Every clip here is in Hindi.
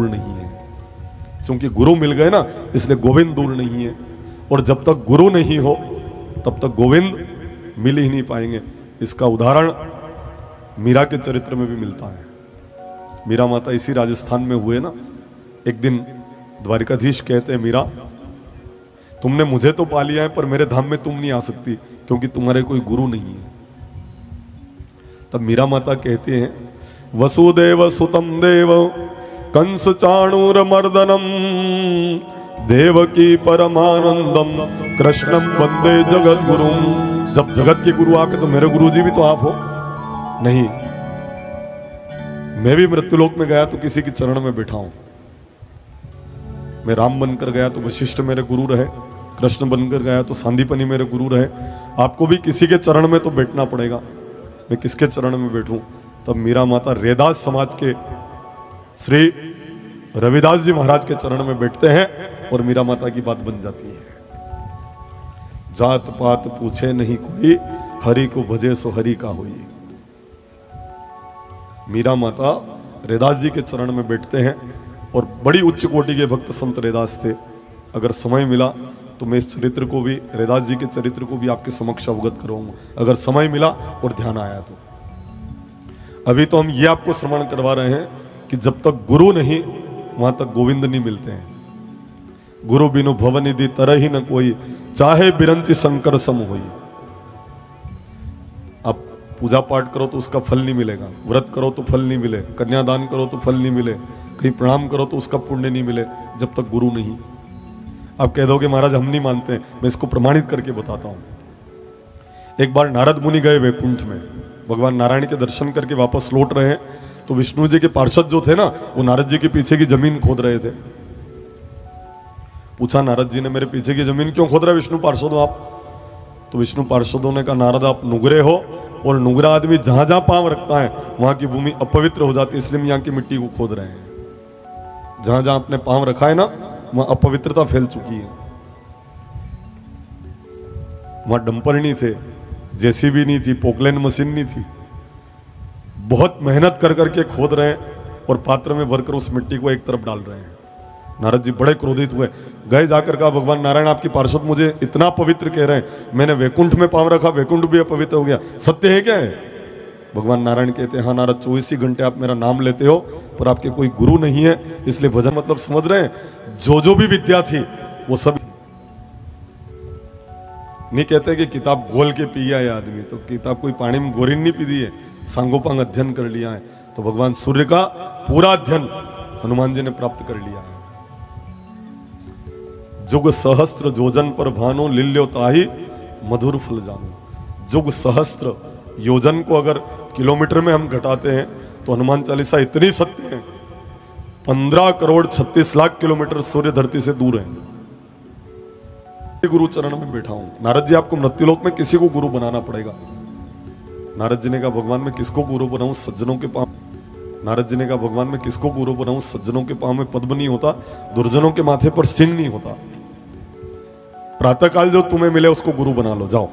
दूर नहीं है। क्योंकि गुरु मिल गए ना, इसलिए गोविंद दूर नहीं है। और जब तक गुरु नहीं हो तब तक गोविंद मिल ही नहीं पाएंगे। इसका उदाहरण मीरा के चरित्र में भी मिलता है। मीरा माता इसी राजस्थान में हुए ना। एक दिन द्वारिकाधीश कहते हैं, मीरा तुमने मुझे तो पा लिया है पर मेरे धाम में तुम नहीं आ सकती क्योंकि तुम्हारे कोई गुरु नहीं है। तब मीरा माता कहती हैं, वसुदेव सुतम देव कंस चाणूर मर्दनम देवकी परमानंदम कृष्णम वंदे जगत गुरु। जब जगत के गुरु आपके तो मेरे गुरु जी भी तो आप हो। नहीं, मैं भी मृत्युलोक में गया तो किसी के चरण में बैठा हूं। मैं राम बनकर गया तो वशिष्ठ मेरे गुरु रहे, कृष्ण बनकर गया तो सांदीपनि मेरे गुरु रहे। आपको भी किसी के चरण में तो बैठना पड़ेगा। मैं किसके चरण में बैठूं? तब मीरा माता रैदास समाज के श्री रविदास जी महाराज के चरण में बैठते हैं और मीरा माता की बात बन जाती है। जात पात पूछे नहीं कोई, हरि को भजे सो हरि का होई। मीरा माता रैदास जी के चरण में बैठते हैं और बड़ी उच्च कोटि के भक्त संत रैदास थे। अगर समय मिला तो मैं इस चरित्र को भी, रैदास जी के चरित्र को भी आपके समक्ष अवगत करूंगा, अगर समय मिला और ध्यान आया तो। अभी तो हम ये आपको श्रवण करवा रहे हैं कि जब तक गुरु नहीं वहां तक गोविंद नहीं मिलते हैं। गुरु बिनु भवनिधि तरह ही न कोई, चाहे बिरंची शंकर सम होई। आप पूजा पाठ करो तो उसका फल नहीं मिलेगा, व्रत करो तो फल नहीं मिले, कन्यादान करो तो फल नहीं मिले, कहीं प्रणाम करो तो उसका पुण्य नहीं मिले जब तक गुरु नहीं। आप कह दोगे महाराज हम नहीं मानते, मैं इसको प्रमाणित करके बताता हूं। एक बार नारद मुनि गए वैकुंठ में, भगवान नारायण के दर्शन करके वापस लौट रहे हैं तो विष्णु जी के पार्षद जो थे ना, वो नारद जी के पीछे की जमीन खोद रहे थे। पूछा नारद जी ने, मेरे पीछे की जमीन क्यों खोद रहे विष्णु पार्षद हो आप? तो विष्णु पार्षदों ने कहा, नारद आप नुगरे हो और नुगरा आदमी जहां जहां पांव रखता है वहां की भूमि अपवित्र हो जाती है, इसलिए हम यहाँ की मिट्टी को खोद रहे हैं। जहां जहां अपने पांव रखा है ना वहां अपवित्रता फैल चुकी है। वहां डंपर नहीं थे, जेसीबी नहीं थी, पोकलैंड मशीन नहीं थी। बहुत मेहनत कर करके खोद रहे हैं और पात्र में भरकर उस मिट्टी को एक तरफ डाल रहे हैं। नारद जी बड़े क्रोधित हुए, गए जाकर कहा, भगवान नारायण आपकी पार्षद मुझे इतना पवित्र कह रहे हैं, मैंने वैकुंठ में पांव रखा, वैकुंठ भी अपवित्र हो गया, सत्य है क्या है? भगवान नारायण कहते हैं, हाँ नारद 24 ही घंटे आप मेरा नाम लेते हो पर आपके कोई गुरु नहीं है, इसलिए भजन मतलब समझ रहे हैं, जो भी विद्या थी वो सब नहीं। कहते कि किताब घोल के पिया है आदमी, तो किताब कोई पानी में गोरिन नहीं पी दी है, सांगोपांग अध्ययन कर लिया है। तो भगवान सूर्य का पूरा अध्ययन हनुमान जी ने प्राप्त कर लिया है। जुग सहस्त्र योजन पर भानो लिल्यो ताही मधुर फल जानो। जुग सहस्त्र योजन को अगर किलोमीटर में हम घटाते हैं तो हनुमान चालीसा इतनी सत्य है, 15 करोड़ 36 लाख किलोमीटर सूर्य धरती से दूर है। गुरु चरण में बैठा हूं। नारद जी आपको मृत्युलोक में किसी को गुरु बनाना पड़ेगा। नारद जी ने कहा, भगवान मैं किसको गुरु बनाऊं? सज्जनों के पांव। नारद जी ने कहा, भगवान मैं किसको गुरु बनाऊं? सज्जनों के पांव में पद्म नहीं होता, दुर्जनों के माथे पर सिंह नहीं होता। प्रातःकाल जो तुम्हें मिले उसको गुरु बना लो, जाओ।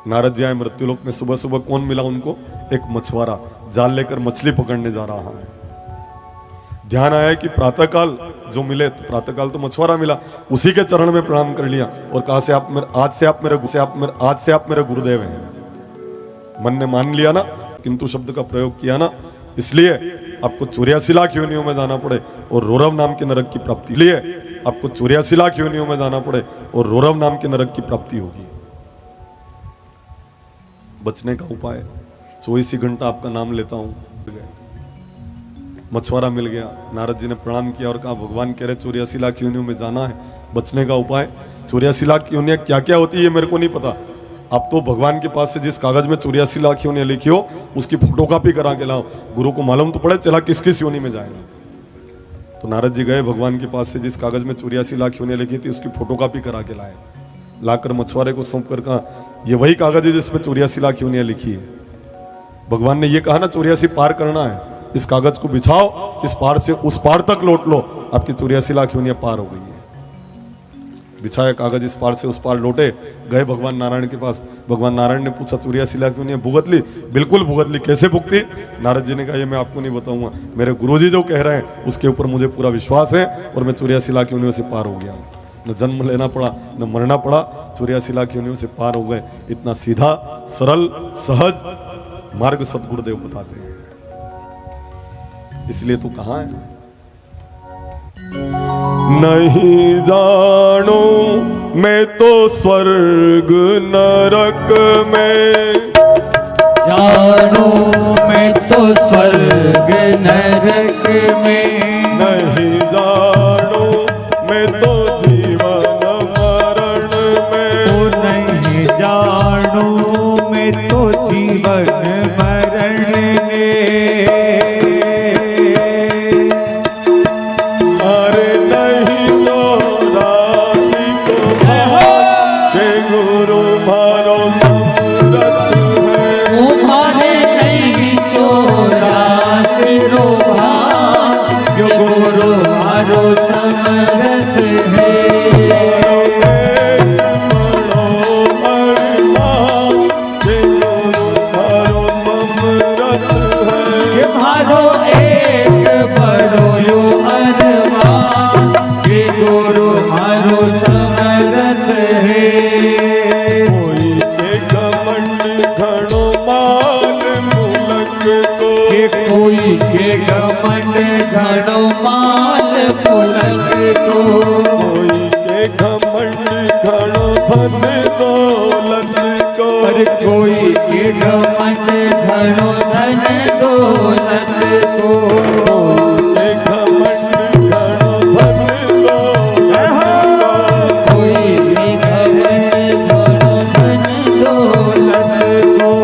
नारद जी आए मृत्युलोक में। सुबह सुबह कौन मिला उनको? एक मछुआरा जाल लेकर मछली पकड़ने जा रहा है। ध्यान आया कि प्रातःकाल जो मिले, तो प्रातःकाल तो मछुआरा मिला, उसी के चरण में प्रणाम कर लिया और कहा से आज से आप मेरे गुरुदेव हैं। मन ने मान लिया ना, किंतु शब्द का प्रयोग किया ना, इसलिए आपको 84 लाख योनियों में जाना पड़े और रोरव नाम के नरक की प्राप्ति, इसलिए आपको 84 लाख योनियों में जाना पड़े और रोरव नाम के नरक की प्राप्ति होगी। बचने का उपाय, 24 घंटा आपका नाम लेता हूं। मछुआरा मिल गया, नारद जी ने प्रणाम किया और कहा, भगवान कह रहे 84 लाख योनियों में जाना है, बचने का उपाय। 84 लाख योनियां क्या क्या होती है मेरे को नहीं पता। आप तो भगवान के पास से जिस कागज में 84 लाख योनियां लिखी हो उसकी फोटोकॉपी करा के लाओ, गुरु को मालूम तो पड़े चला किस किस योनि में जाएगा। तो नारद जी गए भगवान के पास से जिस कागज में 84 लाख योनियां लिखी थी उसकी फोटोकॉपी करा के लाए। लाकर मछुआरे को सौंप कर कहा, ये वही कागज है जिसमें 84 लाख योनियां लिखी है। भगवान ने ये कहा ना 84 पार करना है, इस कागज को बिछाओ, इस पार से उस पार तक लौट लो, आपकी 84 लाख योनियां पार हो गई है। बिछाया कागज, इस पार से उस पार लौटे, गए भगवान नारायण के पास। भगवान नारायण ने पूछा चूरिया शिला क्यों नहीं भुगत ली? बिल्कुल भुगत ली। कैसे भुगती? नारद जी ने कहा ये मैं आपको नहीं बताऊंगा, मेरे गुरुजी जो कह रहे हैं उसके ऊपर मुझे पूरा विश्वास है और मैं चूरिया शिला की उन्हीं से पार हो गया हूँ। न जन्म लेना पड़ा न मरना पड़ा, चूरिया शिला की उन्हीं से पार हो गए। इतना सीधा सरल सहज मार्ग सदगुरुदेव बताते हैं। इसलिए तू कहाँ है? नहीं जानू मैं तो स्वर्ग नरक में, जानू मैं तो स्वर्ग नरक में, नहीं जानू मैं तो जीवन मरण में, नहीं जानू मैं तो जीवन मरण में, अरे नहीं चौरासी को के गुरु मारो समरथ है, तुम्हारे नहीं चौरासी जो गुरु मारो समरथ है। कोई के घमंड घड़ो माल पुलक को, कोई के घमंड घड़ो धन दौलत को, और कोई के घमंड घड़ो धन दौलत को, कोई के घमंड घड़ो धन दौलत को, कोई के घमंड घड़ो धन दौलत को।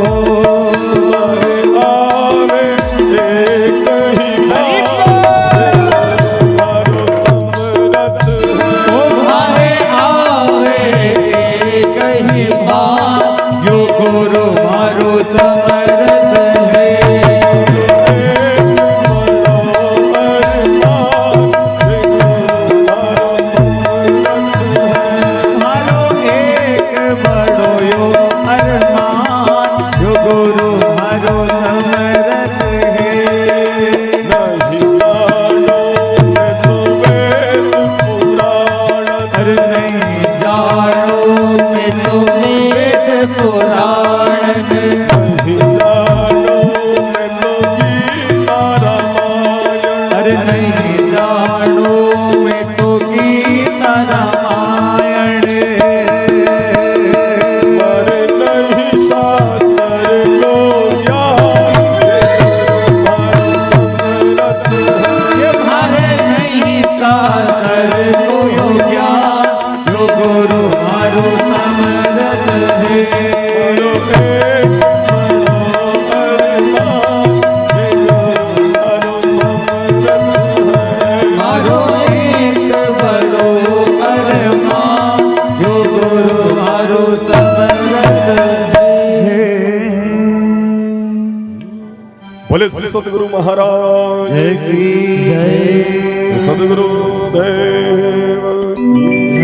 बोले श्री सदगुरु महाराज की जय, सदगुरु देव की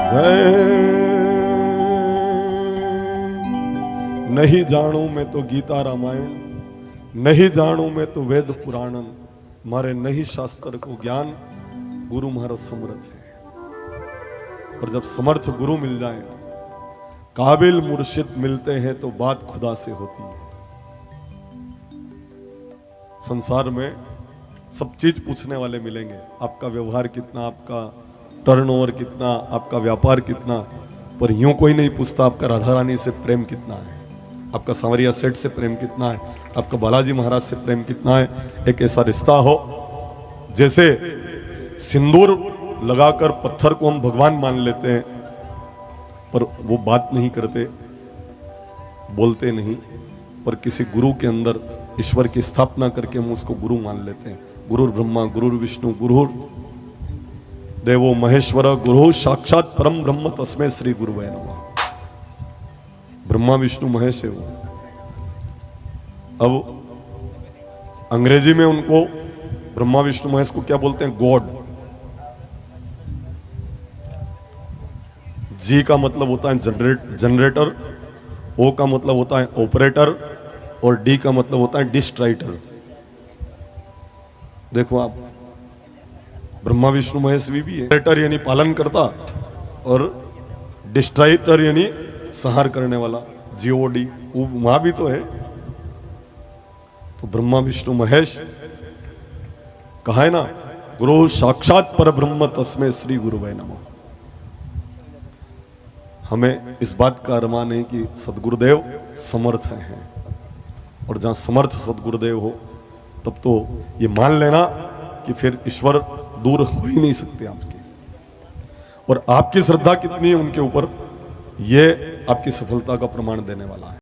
जय। नहीं जानू मैं तो गीता रामायण, नहीं जानू मैं तो वेद पुराणन, मारे नहीं शास्त्र को ज्ञान, गुरु महाराज समर्थ है। और जब समर्थ गुरु मिल जाए, काबिल मुर्शिद मिलते हैं तो बात खुदा से होती है। संसार में सब चीज पूछने वाले मिलेंगे, आपका व्यवहार कितना, आपका टर्नओवर कितना, आपका व्यापार कितना, पर यूं कोई नहीं पूछता आपका राधा रानी से प्रेम कितना है, आपका सांवरिया सेठ से प्रेम कितना है, आपका बालाजी महाराज से प्रेम कितना है। एक ऐसा रिश्ता हो जैसे सिंदूर लगाकर पत्थर को हम भगवान मान लेते हैं, पर वो बात नहीं करते, बोलते नहीं, पर किसी गुरु के अंदर ईश्वर की स्थापना करके हम उसको गुरु मान लेते हैं। गुरु ब्रह्मा गुरु विष्णु गुरु देवो महेश्वर गुरु साक्षात परम ब्रह्म तस्मै श्री गुरुवे नमः। ब्रह्मा विष्णु महेश है वो। अब अंग्रेजी में उनको ब्रह्मा विष्णु महेश को क्या बोलते हैं? गॉड। जी का मतलब होता है जनरेटर, ओ का मतलब होता है ऑपरेटर और डी का मतलब होता है डिस्ट्राइटर। देखो आप, ब्रह्मा विष्णु महेश भी है। ऑपरेटर यानी पालन करता और डिस्ट्राइटर यानी संहार करने वाला, जीओडी, वो वहां भी तो है। तो ब्रह्मा विष्णु महेश कहा है ना, गुरु साक्षात पर ब्रह्म तस्मै श्री गुरुवे नमः। हमें इस बात का अरमान है कि सदगुरुदेव समर्थ हैं, और जहां समर्थ सदगुरुदेव हो तब तो ये मान लेना कि फिर ईश्वर दूर हो ही नहीं सकते आपके। और आपकी श्रद्धा कितनी है उनके ऊपर, ये आपकी सफलता का प्रमाण देने वाला है।